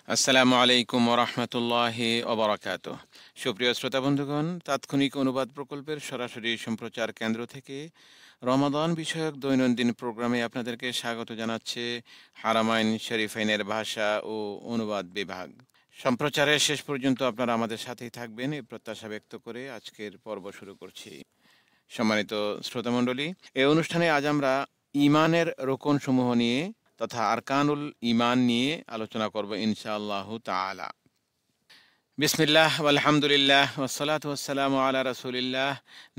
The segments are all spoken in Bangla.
আসসালামু আলাইকুম ওরহমতুল্লাহি ওবরাকাতুহ। সুপ্রিয় শ্রোতা বন্ধুগণ, তাৎক্ষণিক অনুবাদ প্রকল্পের সরাসরি সম্প্রচার কেন্দ্র থেকে রমাদান বিষয়ক দৈনন্দিন প্রোগ্রামে আপনাদেরকে স্বাগত জানাচ্ছে হারামাইন শরীফাইনের ভাষা ও অনুবাদ বিভাগ। সম্প্রচারের শেষ পর্যন্ত আপনারা আমাদের সাথেই থাকবেন এই প্রত্যাশা ব্যক্ত করে আজকের পর্ব শুরু করছি। সম্মানিত শ্রোতামণ্ডলী, এই অনুষ্ঠানে আজ আমরা ঈমানের রোকন সমূহ নিয়ে তথা আরকানুল ঈমান নিয়ে আলোচনা করব ইনশাআল্লাহ তাআলা। বিসমিল্লাহ আলহামদুলিল্লাহ ওয়াসসালাতু ওয়াসসালামু আলা রাসূলিল্লাহ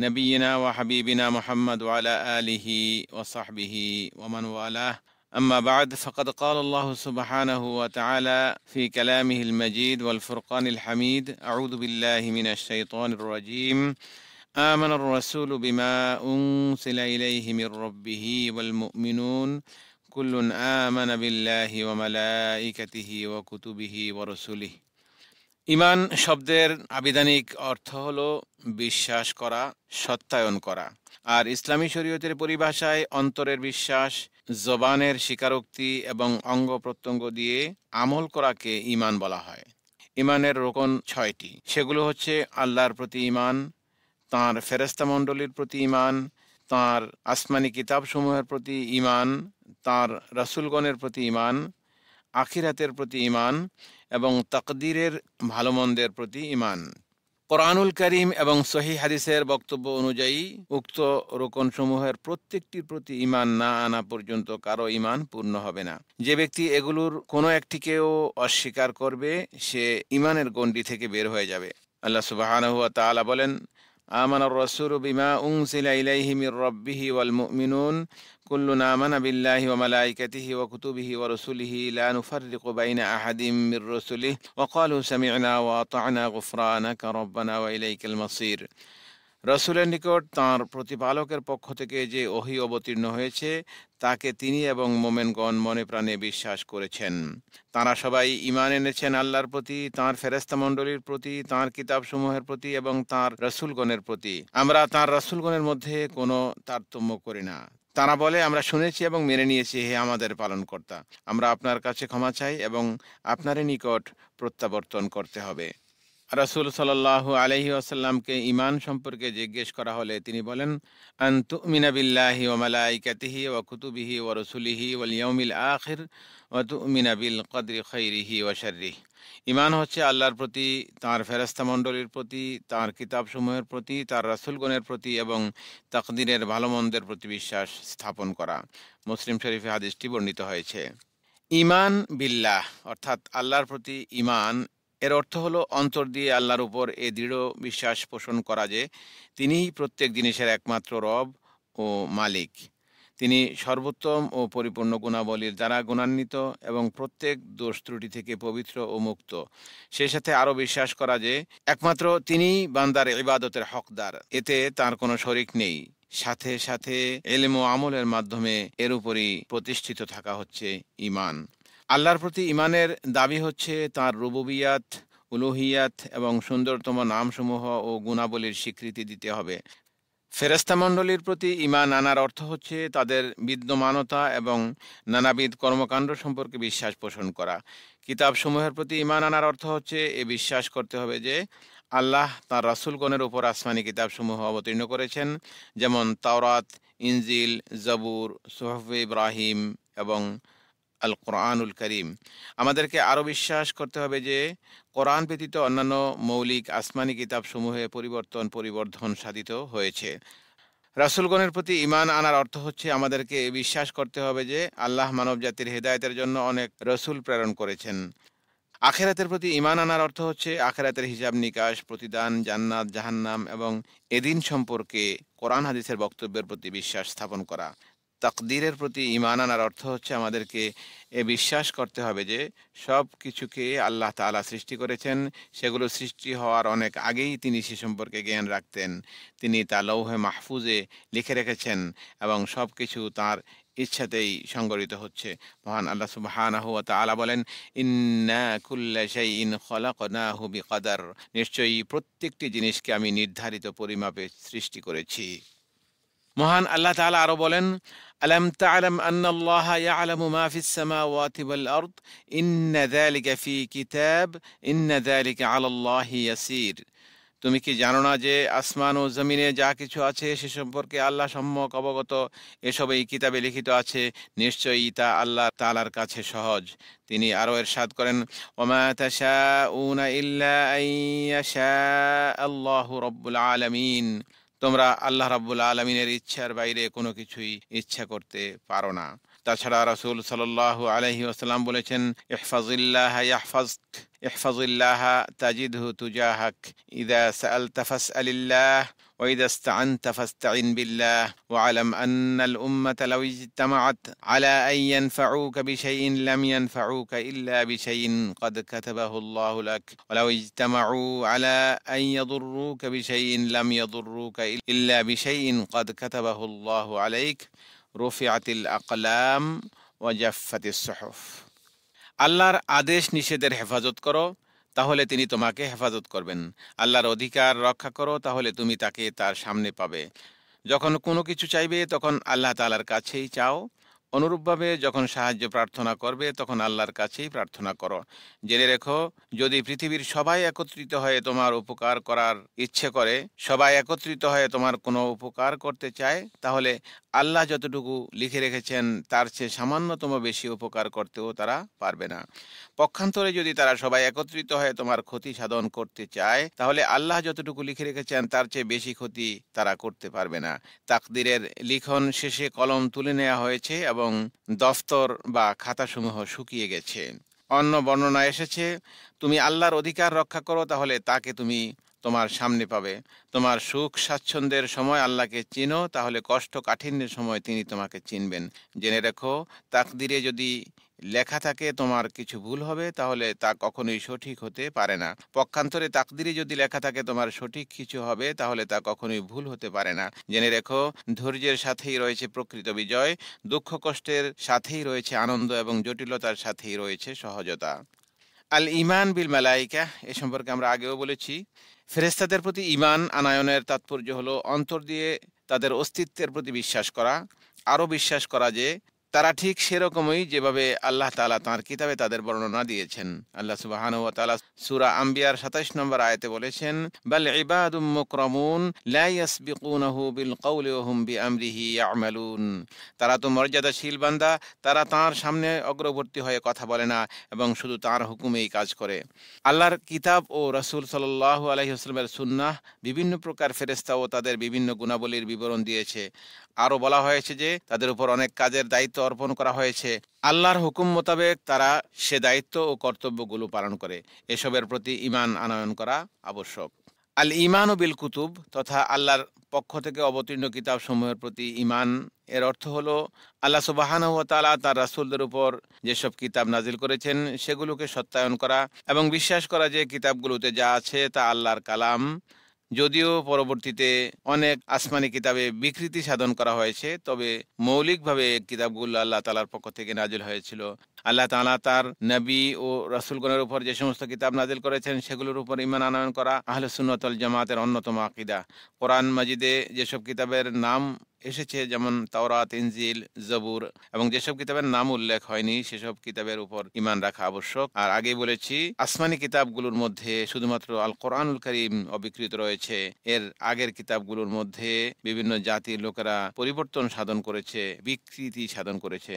নবিয়িনা ওয়া হাবিবিনা মুহাম্মদ ওয়া আলা আলিহি ওয়া সাহবিহি ওয়া মান ওয়ালাহ। أما بعد فقد قال الله سبحانه وتعالى في كلامه المجيد والفرقان الحميد: أعوذ بالله من الشيطان الرجيم. آمن الرسول بما أنزل إليه من ربه والمؤمنون كل آمن بالله وملائكته وكتبه ورسله। ঈমান শব্দের আবিধানিক অর্থ হলো বিশ্বাস করা, সত্যায়ন করা। আর ইসলামী শরীয়তের পরিভাষায় অন্তরের বিশ্বাস, জবানের স্বীকারোক্তি এবং অঙ্গ প্রত্যঙ্গ দিয়ে আমল করাকে ঈমান বলা হয়। ঈমানের রোকন ৬টি। সেগুলো হচ্ছে আল্লাহর প্রতি ঈমান, তাঁর ফেরেশতা মণ্ডলীর প্রতি ঈমান, তাঁর আসমানি কিতাবসমূহের প্রতি ঈমান, তাঁর রাসূলগণের প্রতি ঈমান, আখিরাতের প্রতি ঈমান এবং তাকদীরের ভালো মন্দের প্রতি ঈমান। কোরআনুল কারীম এবং সহিহ হাদিসের বক্তব্য অনুযায়ী উক্ত রোকনসমূহের প্রত্যেকটির প্রতি ঈমান না আনা পর্যন্ত কারো ঈমান পূর্ণ হবে না। যে ব্যক্তি এগুলোর কোনো একটিকেও অস্বীকার করবে সে ঈমানের গণ্ডি থেকে বের হয়ে যাবে। আল্লাহ সুবহানাহু ওয়া তাআলা বলেন: আমানার রাসূলু বিমা উনজিলা ইলাইহি মির রাব্বিহি ওয়াল মুমিনুন কুল্লুন আমানা বিল্লাহি ওয়া মালাইকাতিহি ওয়া কুতুবিহি ওয়া রাসূলিহি লা নুফাররিকু বাইনা আহাদিম মির রাসূলিহি ওয়া ক্বালু সামি'না ওয়া আতা'না গুফরানাকা রব্বানা ওয়া ইলাইকাল মাসির। রাসূলের নিকট তাঁর প্রতিপালকের পক্ষ থেকে যে ওহী অবতীর্ণ হয়েছে তাকে তিনি এবং মোমেনগণ মনে প্রাণে বিশ্বাস করেছেন। তাঁরা সবাই ঈমান এনেছেন আল্লাহর প্রতি, তাঁর ফেরেশতা মণ্ডলীর প্রতি, তাঁর কিতাবসমূহের প্রতি এবং তাঁর রাসূলগণের প্রতি। আমরা তাঁর রাসূলগণের মধ্যে কোনো তারতম্য করি না। তারা বলে, আমরা শুনেছি এবং মেনে নিয়েছি, হে আমাদের পালনকর্তা, আমরা আপনার কাছে ক্ষমা চাই এবং আপনারই নিকট প্রত্যাবর্তন করতে হবে। রাসূল সাল্লাল্লাহু আলাইহি ওয়াসাল্লামকে ঈমান সম্পর্কে জিজ্ঞেস করা হলে তিনি বলেন: আন তুমিনা বিল্লাহি ওয়া মালাইকাতিহি ওয়া কুতুবিহি ওয়া রাসূলিহি ওয়াল ইয়াউমিল আখির ওয়া তুমিনা বিল কদরি খাইরিহি ওয়া শাররিহি। ঈমান হচ্ছে আল্লাহর প্রতি, তাঁর ফেরেশতা মণ্ডলীর প্রতি, তাঁর কিতাবসমূহের প্রতি, তাঁর রাসূলগণের প্রতি এবং তাকদীরের ভালো মন্দের প্রতি বিশ্বাস স্থাপন করা। মুসলিম শরীফে হাদিসটি বর্ণিত হয়েছে। ঈমান বিল্লাহ অর্থাৎ আল্লাহর প্রতি ঈমান এর অর্থ হলো অন্তর দিয়ে আল্লাহর উপর এ দৃঢ় বিশ্বাস পোষণ করা যে তিনিই প্রত্যেক জিনিসের একমাত্র রব ও মালিক। তিনি সর্বোত্তম ও পরিপূর্ণ গুণাবলীর দ্বারা গুণান্বিত এবং প্রত্যেক দোষ ত্রুটি থেকে পবিত্র ও মুক্ত। সেই সাথে আরও বিশ্বাস করা যে একমাত্র তিনিই বান্দার ইবাদতের হকদার, এতে তার কোনো শরিক নেই। সাথে সাথে ইলম ও আমলের মাধ্যমে এর উপরই প্রতিষ্ঠিত থাকা হচ্ছে ঈমান। আল্লাহর প্রতি ঈমানের দাবি হচ্ছে তাঁর রুবুবিয়াত, উলুহিয়াত এবং সুন্দরতম নামসমূহ ও গুণাবলীর স্বীকৃতি দিতে হবে। ফেরেশতা মণ্ডলীর প্রতি ঈমান আনার অর্থ হচ্ছে তাদের বিদ্যমানতা এবং নানাবিধ কর্মকাণ্ড সম্পর্কে বিশ্বাস পোষণ করা। কিতাবসমূহের প্রতি ঈমান আনার অর্থ হচ্ছে এ বিশ্বাস করতে হবে যে আল্লাহ তাঁর রাসূলগণের উপর আসমানি কিতাবসমূহ অবতীর্ণ করেছেন, যেমন তাওরাত, ইনজিল, জবুর, সুহফে ইব্রাহিম এবং আল কোরআনুল করিম। আমাদেরকে আরও বিশ্বাস করতে হবে যে কোরআন ব্যতীত অন্যান্য মৌলিক আসমানি কিতাবসমূহে পরিবর্ধন সাধিত হয়েছে। রাসূলগণের প্রতি ঈমান আনার অর্থ হচ্ছে আমাদেরকে বিশ্বাস করতে হবে যে আল্লাহ মানবজাতির হেদায়েতের জন্য অনেক রসূল প্রেরণ করেছেন। আখিরাতের প্রতি ঈমান আনার অর্থ হচ্ছে আখিরাতের হিসাব নিকাশ, প্রতিদান, জান্নাত, জাহান্নাম এবং এদিন সম্পর্কে কোরআন হাদিসের বক্তব্যের প্রতি বিশ্বাস স্থাপন করা। তাকদীরের প্রতি ঈমান আনার অর্থ হচ্ছে আমাদেরকে এ বিশ্বাস করতে হবে যে সব কিছুকে আল্লাহ তাআলা সৃষ্টি করেছেন, সেগুলো সৃষ্টি হওয়ার অনেক আগেই তিনি সে সম্পর্কে জ্ঞান রাখতেন। তিনি তা লৌহে মাহফুজে লিখে রেখেছেন এবং সব কিছু তাঁর ইচ্ছাতেই সংগঠিত হচ্ছে। মহান আল্লাহ সুবহানাহু ওয়া তাআলা বলেন: ইন্না কুল্লা শাইইন খলাকনাহু বিকদর। নিশ্চয়ই প্রত্যেকটি জিনিসকে আমি নির্ধারিত পরিমাপে সৃষ্টি করেছি। মহান আল্লাহ তাআলা আরো বলেন, আলাম তা'লাম আন্নাল্লাহা ইয়া'লামু মা ফিস সামাওয়াতি ওয়াল আরদ ইন্না যালিকা ফি কিতাব ইন্না যালিকা আলাল্লাহি ইয়াসির। তুমি কি জানো না যে আসমান ও জমিনে যা কিছু আছে সে সম্পর্কে আল্লাহ সম্যক অবগত, এসব এই কিতাবে লিখিত আছে, নিশ্চয়ই তা আল্লাহ তাআলার কাছে সহজ। তিনি আরো ইরশাদ করেন, ওমা তাশাউনা ইল্লা আন ইয়াশা আল্লাহু রাব্বুল আলামিন। তোমরা আল্লাহ রাব্বুল আলামিনের ইচ্ছার বাইরে কোনো কিছুই ইচ্ছা করতে পারো না। তাছাড়া রাসূল সাল্লাল্লাহু আলাইহি ওয়াসাল্লাম বলেছেন, ইহফাজিল্লাহা ইয়াহফাজক ইহফাজিল্লাহা তাজিদহু তুজাহাক ইযা সাআলতা ফাসআলিল্লাহ ওয়া ইযা ইসতাআনতা ফাসতাইন বিল্লাহ ওয়া আলাম আন্নাল উম্মাতা লাউ ইজতামাআত আলা আন ইয়ানফাউকা বিশাইইন লাম ইয়ানফাউকা ইল্লা বিশাইইন ক্বাদ কাতাবাহু আল্লাহু লাক ওয়া লাউ ইজতামাউ আলা আন ইয়াদুররুকা বিশাইইন লাম ইয়াদুররুকা ইল্লা বিশাইইন ক্বাদ কাতাবাহু আল্লাহু আলাইক রুফিআতিল আকলাম ওয়া জাফফাতিস সুহুফ। আল্লাহর আদেশ নিষেধের হেফাজত করো, তাহলে তিনি তোমাকে হেফাজত করবেন। আল্লাহর অধিকার রক্ষা করো, তাহলে তুমি তাকে তার সামনে পাবে। যখন কোনো কিছু চাইবে তখন আল্লাহ তাআলার কাছেই চাও। অনুরূপভাবে যখন সাহায্য প্রার্থনা করবে তখন আল্লাহর কাছেই প্রার্থনা করো। জেনে রেখো, যদি পৃথিবীর সবাই একত্রিত হয়ে তোমার উপকার করার ইচ্ছে করে, সবাই একত্রিত হয়ে তোমার কোনো উপকার করতে চায়, তাহলে আল্লাহ যতটুকু লিখে রেখেছেন তার চেয়ে সামান্যতম বেশি উপকার করতেও তারা পারবে না। পক্ষান্তরে যদি তারা সবাই একত্রিত হয়ে তোমার ক্ষতি সাধন করতে চায়, তাহলে আল্লাহ যতটুকু লিখে রেখেছেন তার চেয়ে বেশি ক্ষতি তারা করতে পারবে না। তাকদিরের লিখন শেষে কলম তুলে নেওয়া হয়েছে এবং দফতর বা খাতাসমূহ শুকিয়ে গেছে। অন্য বর্ণনা এসেছে, তুমি আল্লাহর অধিকার রক্ষা করো, তাহলে তাকে তুমি তোমার সামনে পাবে। তোমার সুখ স্বাচ্ছন্দ্যের সময় আল্লাহকে চিনো, তাহলে কষ্ট কাঠিন্যের সময় তিনি তোমাকে চিনবেন। জেনে রেখো, তাকদিরে যদি লেখা থাকে তোমার কিছু ভুল হবে, তাহলে তা কখনোই সঠিক হতে পারে না। পক্ষান্তরে তাকদিরে যদি লেখা থাকে তোমার সঠিক কিছু হবে, তাহলে তা কখনোই ভুল হতে পারে না। জেনে রেখো, ধৈর্যের সাথেই রয়েছে প্রকৃত বিজয়, দুঃখ কষ্টের সাথেই রয়েছে আনন্দ এবং জটিলতার সাথেই রয়েছে সহজতা। আল ইমান বিল মালাইকা, এ সম্পর্কে আমরা আগেও বলেছি। ফেরেশতাদের প্রতি ঈমান আনায়নের তাৎপর্য হলো অন্তর দিয়ে তাদের অস্তিত্বের প্রতি বিশ্বাস করা, আরও বিশ্বাস করা যে তারা ঠিক সেরকমই যেভাবে আল্লাহ তাআলা তাঁর কিতাবে তাদের বর্ণনা দিয়েছেন। আল্লাহ সুবহানাহু ওয়া তাআলা সূরা আম্বিয়ার ২৭ নম্বর আয়াতে বলেছেন, বাল ইবাদুম মুকরামুন লা ইয়াসবিকুনাহু বিল কওলি ওয়া হুম বিআমরিহি ইয়ামালুন। তারা তো মর্যাদাশীল বান্দা, তারা তাঁর সামনে অগ্রবর্তী হয়ে কথা বলে না এবং শুধু তাঁর হুকুমেই কাজ করে। আল্লাহর কিতাব ও রাসূল সাল্লাল্লাহু আলাইহি ওয়াসাল্লামের সুন্নাহ বিভিন্ন প্রকার ফেরেশতা ও তাদের বিভিন্ন গুণাবলীর বিবরণ দিয়েছে। আরও বলা হয়েছে যে তাদের উপর অনেক কাজের দায়িত্ব অর্পণ করা হয়েছে। আল্লাহর হুকুম মোতাবেক তারা সে দায়িত্ব ও কর্তব্যগুলো পালন করে। এসবের প্রতি ঈমান আনয়ন করা আবশ্যক। আল ঈমান ও বিল কুতুব তথা আল্লাহর পক্ষ থেকে অবতীর্ণ কিতাব সমূহের প্রতি ঈমান এর অর্থ হলো আল্লাহ সুবহানাহু ওয়া তাআলা তার রাসূলদের উপর যেসব কিতাব নাজিল করেছেন সেগুলোকে সত্যায়ন করা এবং বিশ্বাস করা যে কিতাবগুলোতে যা আছে তা আল্লাহর কালাম। যদিও পরবর্তীতে অনেক আসমানি কিতাবে বিকৃতি সাধন করা হয়েছে, তবে মৌলিকভাবে কিতাবগুলো আল্লাহ তাআলার পক্ষ থেকে নাজিল হয়েছিল। আল্লাহ তাআলা তার নবী ও রাসূলগণের উপর যে সমস্ত কিতাব নাজিল করেছেন সেগুলোর উপর ঈমান আনয়ন করা আহলে সুন্নাত ওয়াল জামাতের অন্যতম আকীদা। কোরআন মাজিদে যেসব কিতাবের নাম এসেছে যেমন তাওরাত, ইনজিল, জবুর এবং যেসব কিতাবের নাম উল্লেখ হয়নি সেসব কিতাবের উপর ঈমান রাখা আবশ্যক। আর আগেই বলেছি, আসমানি কিতাবগুলোর মধ্যে শুধুমাত্র আল কোরআনুল কারীম অবিকৃত রয়েছে। এর আগের কিতাবগুলোর মধ্যে বিভিন্ন জাতির লোকেরা পরিবর্তন সাধন করেছে, বিকৃতি সাধন করেছে।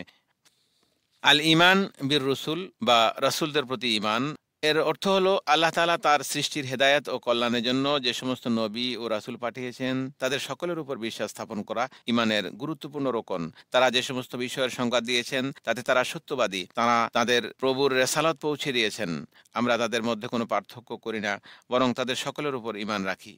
আল ঈমান বির রসুল বা রাসূলদের প্রতি ঈমান এর অর্থ হলো আল্লাহ তাআলা তার সৃষ্টির হেদায়েত ও কল্যাণের জন্য যে সমস্ত নবী ও রাসূল পাঠিয়েছেন তাদের সকলের উপর বিশ্বাস স্থাপন করা ঈমানের গুরুত্বপূর্ণ রোকন। তারা যে সমস্ত বিষয়ের সংবাদ দিয়েছেন তাতে তারা সত্যবাদী। তারা তাদের প্রভুর রেসালত পৌঁছে দিয়েছেন। আমরা তাদের মধ্যে কোনো পার্থক্য করি না, বরং তাদের সকলের উপর ঈমান রাখি।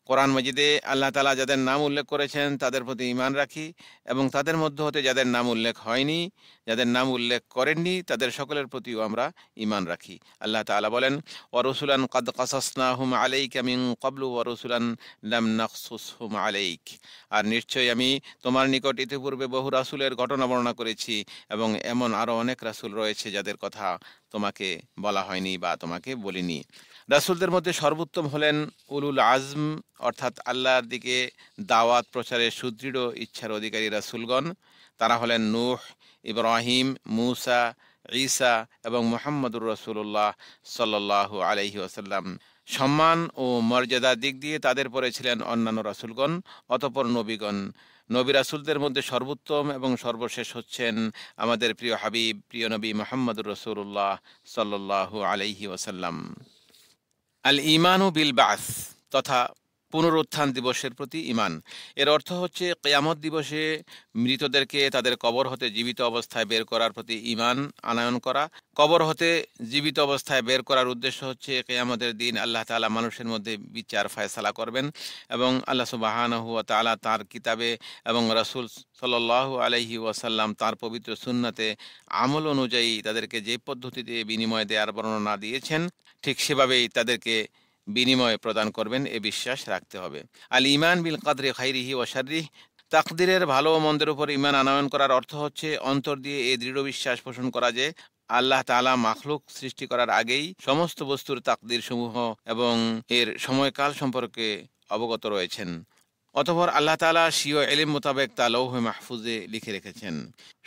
কোরআন মাজিদে আল্লাহ তাআলা যাদের নাম উল্লেখ করেছেন তাদের প্রতি ঈমান রাখি এবং তাদের মধ্য হতে যাদের নাম উল্লেখ হয়নি, যাদের নাম উল্লেখ করেননি তাদের সকলের প্রতিও আমরা ঈমান রাখি। আল্লাহ তাআলা বলেন, ওয়া রাসূলান কাদ কাসাসনাহুম আলাইকা মিন ক্বাবলু ওয়া রাসূলান লাম নাকসুসহুম আলাইক। আর নিশ্চয়ই আমি তোমার নিকট ইতিপূর্বে বহু রাসূলের ঘটনা বর্ণনা করেছি এবং এমন আরও অনেক রাসূল রয়েছে যাদের কথা তোমাকে বলা হয়নি বা তোমাকে বলিনি। রাসূলদের মধ্যে সর্বোত্তম হলেন উলুল আজম, অর্থাৎ আল্লাহর দিকে দাওয়াত প্রচারে সুদৃঢ় ইচ্ছার অধিকারী রাসূলগণ। তারা হলেন নূহ, ইব্রাহিম, মূসা, ঈসা এবং মুহাম্মদুর রাসূলুল্লাহ সাল্লাল্লাহু আলাইহি ওয়াসাল্লাম। সম্মান ও মর্যাদার দিক দিয়ে তাদের পরে ছিলেন অন্যান্য রাসূলগণ, অতঃপর নবীগণ। নবী রাসূলদের মধ্যে সর্বোত্তম এবং সর্বশেষ হচ্ছেন আমাদের প্রিয় হাবিব, প্রিয় নবী মুহাম্মদুর রাসূলুল্লাহ সাল্লাল্লাহু আলাইহি ওয়াসাল্লাম। আল ঈমানু বিল বা'স, তথা পুনরুত্থান দিবসের প্রতি ঈমান। এর অর্থ হচ্ছে কিয়ামত দিবসে মৃতদেরকে তাদের কবর হতে জীবিত অবস্থায় বের করার প্রতি ঈমান আনয়ন করা। কবর হতে জীবিত অবস্থায় বের করার উদ্দেশ্য হচ্ছে কিয়ামতের দিন আল্লাহ তাআলা মানুষের মধ্যে বিচার ফায়সালা করবেন এবং আল্লাহ সুবহানাহু ওয়া তাআলা তাঁর কিতাবে এবং রাসূল সাল্লাল্লাহু আলাইহি ওয়াসাল্লাম তাঁর পবিত্র সুন্নাতে আমল অনুযায়ী তাদেরকে যে পদ্ধতিতে বিনিময় দেওয়ার বর্ণনা দিয়েছেন, ঠিক সেভাবেই তাদেরকে বিনিময় প্রদান করবেন, এ বিশ্বাস রাখতে হবে। আল ঈমান বিল কদরি খাইরিহি ওয়া শাররিহি, তাকদিরের ভালো ও মন্দের উপর ঈমান আনয়ন করার অর্থ হচ্ছে অন্তর দিয়ে এই দৃঢ় বিশ্বাস পোষণ করা যে আল্লাহ তাআলা মাখলুক সৃষ্টি করার আগেই সমস্ত বস্তুর তাকদির সমূহ এবং এর সময়কাল সম্পর্কে অবগত রয়েছেন। অতঃপর আল্লাহ তাআলা স্বীয় ইলম মোতাবেক তা লৌহে মাহফুজে লিখে রেখেছেন।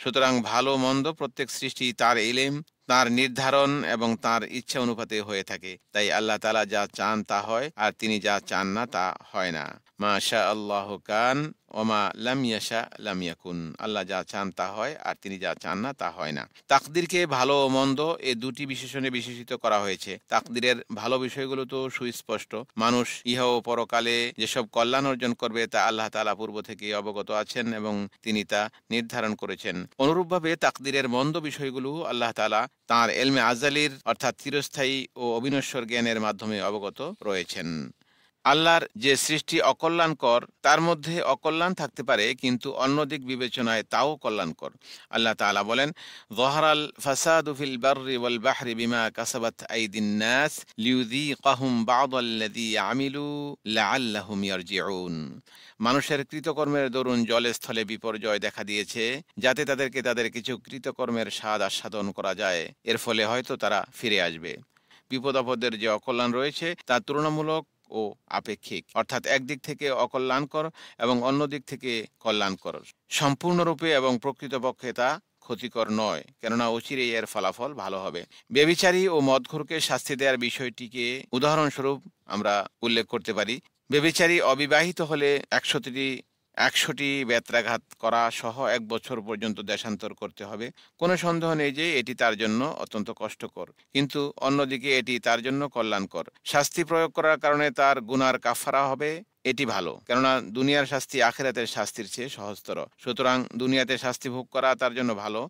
সুতরাং ভালো মন্দ প্রত্যেক সৃষ্টি তার ইলম, তার নির্ধারণ এবং তার ইচ্ছা অনুপাতে হয়ে থাকে। তাই আল্লাহ তাআলা যা চান তা হয়, আর তিনি যা চান না তা হয় না। মা শা আল্লাহু কান ওয়া মা লাম ইয়াশা লাম ইয়াকুন। আল্লাহ যা চান তা হয়, আর তিনি যা চান না তা হয় না। তাকদিরকে ভালো ও মন্দ এ দুটি বিশেষণে বিশেষিত করা হয়েছে। তাকদিরের ভালো বিষয়গুলো তো সুস্পষ্ট। মানুষ ইহ ও পরকালে যেসব কল্যাণ অর্জন করবে তা আল্লাহ তাআলা পূর্ব থেকে অবগত আছেন এবং তিনি তা নির্ধারণ করেছেন। অনুরূপভাবে তাকদিরের মন্দ বিষয়গুলো আল্লাহ তাআলা তাঁর ইলমে আযালির অর্থাৎ চিরস্থায়ী ও অবিনশ্বর জ্ঞানের মাধ্যমে অবগত রয়েছেন। আল্লাহর যে সৃষ্টি অকল্যাণকর তার মধ্যে অকল্যাণ থাকতে পারে, কিন্তু অন্য দিক বিবেচনায় তাও কল্যাণকর। আল্লাহ তাআলা বলেন, যহারাল ফাসাদু ফিল বাররি ওয়াল বাহরি বিমা কাসাবাত আইদিন নাস লিয়ুযীকাহুম বা'দাল্লাযী আমিলু লাআল্লাহুম ইয়ারজিউন। মানুষের কৃতকর্মের দরুন জলে স্থলে বিপর্যয় দেখা দিয়েছে, যাতে তাদেরকে তাদের কিছু কৃতকর্মের স্বাদ আস্বাদন করা যায়, এর ফলে হয়তো তারা ফিরে আসবে। বিপদ আপদের যে অকল্যাণ রয়েছে তা তুলনামূলক ও আপেক্ষিক, অর্থাৎ একদিক থেকে অকল্যাণকর এবং অন্য দিক থেকে কল্যাণকর। সম্পূর্ণরূপে এবং প্রকৃতপক্ষে তা ক্ষতিকর নয়, কেননা অচিরেই এর ফলাফল ভালো হবে। ব্যভিচারী ও মদখোরকে শাস্তি দেওয়ার বিষয়টিকে উদাহরণস্বরূপ আমরা উল্লেখ করতে পারি। ব্যভিচারী অবিবাহিত হলে 100টি বেত্রাঘাত করা সহ 1 বছর পর্যন্ত দেশান্তর করতে হবে। কোনো সন্দেহ নেই যে এটি তার জন্য অত্যন্ত কষ্টকর, কিন্তু অন্যদিকে এটি তার জন্য কল্যাণকর। শাস্তি প্রয়োগ করার কারণে তার গুনার কাফারা হবে, এটি ভালো, কেননা দুনিয়ার শাস্তি আখিরাতের শাস্তির চেয়ে সহজতর। সুতরাং দুনিয়াতে শাস্তি ভোগ করা তার জন্য ভালো।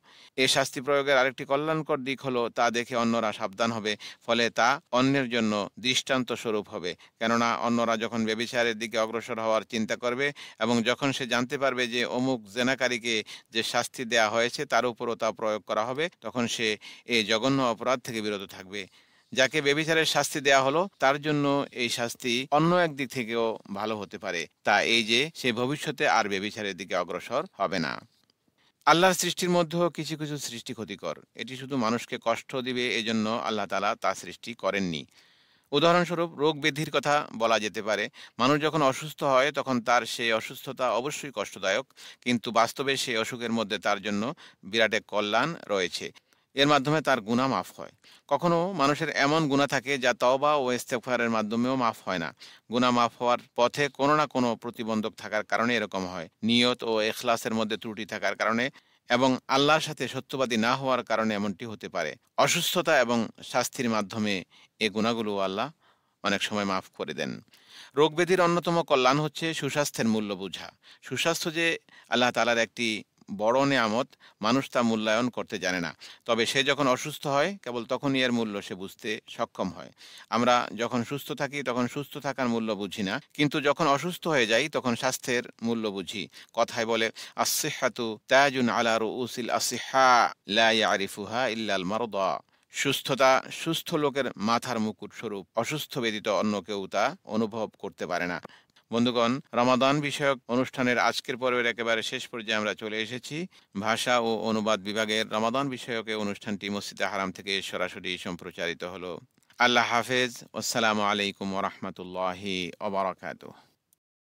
এই শাস্তি প্রয়োগের আরেকটি কল্যাণকর দিক হলো তা দেখে অন্যরা সাবধান হবে, ফলে তা অন্যের জন্য দৃষ্টান্ত স্বরূপ হবে। কেননা অন্যরা যখন ব্যভিচারের দিকে অগ্রসর হওয়ার চিন্তা করবে এবং যখন সে জানতে পারবে যে অমুক জেনাকারীকে যে শাস্তি দেয়া হয়েছে তার উপরও তা প্রয়োগ করা হবে, তখন সে এই জঘন্য অপরাধ থেকে বিরত থাকবে। যাকে ব্যভিচারের শাস্তি দেয়া হলো তার জন্য এই শাস্তি অন্য একদিক থেকেও ভালো হতে পারে, তা এই যে সে ভবিষ্যতে আর ব্যভিচারের দিকে অগ্রসর হবে না। আল্লাহর সৃষ্টির মধ্যেও কিছু কিছু সৃষ্টি ক্ষতিকর। এটি শুধু মানুষকে কষ্ট দিবে, এজন্য আল্লাহ তাআলা তা সৃষ্টি করেননি। উদাহরণস্বরূপ রোগ ব্যাধির কথা বলা যেতে পারে। মানুষ যখন অসুস্থ হয় তখন তার সেই অসুস্থতা অবশ্যই কষ্টদায়ক, কিন্তু বাস্তবে সেই অসুখের মধ্যে তার জন্য বিরাট এক কল্যাণ রয়েছে। এর মাধ্যমে তার গুনাহ মাফ হয়। কখনো মানুষের এমন গুনাহ থাকে যা তওবা ও ইস্তেগফারের মাধ্যমেও মাফ হয় না। গুনাহ মাফ হওয়ার পথে কোনো না কোনো প্রতিবন্ধক থাকার কারণে এরকম হয়। নিয়ত ও ইখলাসের মধ্যে ত্রুটি থাকার কারণে এবং আল্লাহর সাথে সত্যবাদী না হওয়ার কারণে এমনটি হতে পারে। অসুস্থতা এবং শাস্তির মাধ্যমে এই গুনাহগুলো আল্লাহ অনেক সময় মাফ করে দেন। রোগ ব্যাধির অন্যতম কল্যাণ হচ্ছে সুস্বাস্থ্যের মূল্য বোঝা। সুস্বাস্থ্য যে আল্লাহ তাআলার একটি বড় নেয়ামত, মানুষ তা মূল্যায়ন করতে জানে না। তবে সে যখন অসুস্থ হয় কেবল তখনই এর মূল্য সে বুঝতে সক্ষম হয়। আমরা যখন সুস্থ থাকি তখন সুস্থ থাকার মূল্য বুঝি না, কিন্তু যখন অসুস্থ হয়ে যাই তখন স্বাস্থ্যের মূল্য বুঝি। কথায় বলে, আস-সিহহাতু তাজুন আলা রুউসিল আসিহা লা ইয়ারিফুহা ইল্লাল মারদা। সুস্থতা সুস্থ লোকের মাথার মুকুট স্বরূপ, অসুস্থ ব্যতীত অন্য কেউ তা অনুভব করতে পারে না। বন্ধুগণ, রমাদান বিষয়ক অনুষ্ঠানের আজকের পর্বের একেবারে শেষ পর্যায়ে আমরা চলে এসেছি। ভাষা ও অনুবাদ বিভাগের রমাদান বিষয়ক এই অনুষ্ঠানটি মসজিদে হারাম থেকে সরাসরি সম্প্রচারিত হলো। আল্লাহ হাফেজ। আসসালামু আলাইকুম ওয়া রাহমাতুল্লাহি ওয়া বারাকাতুহু।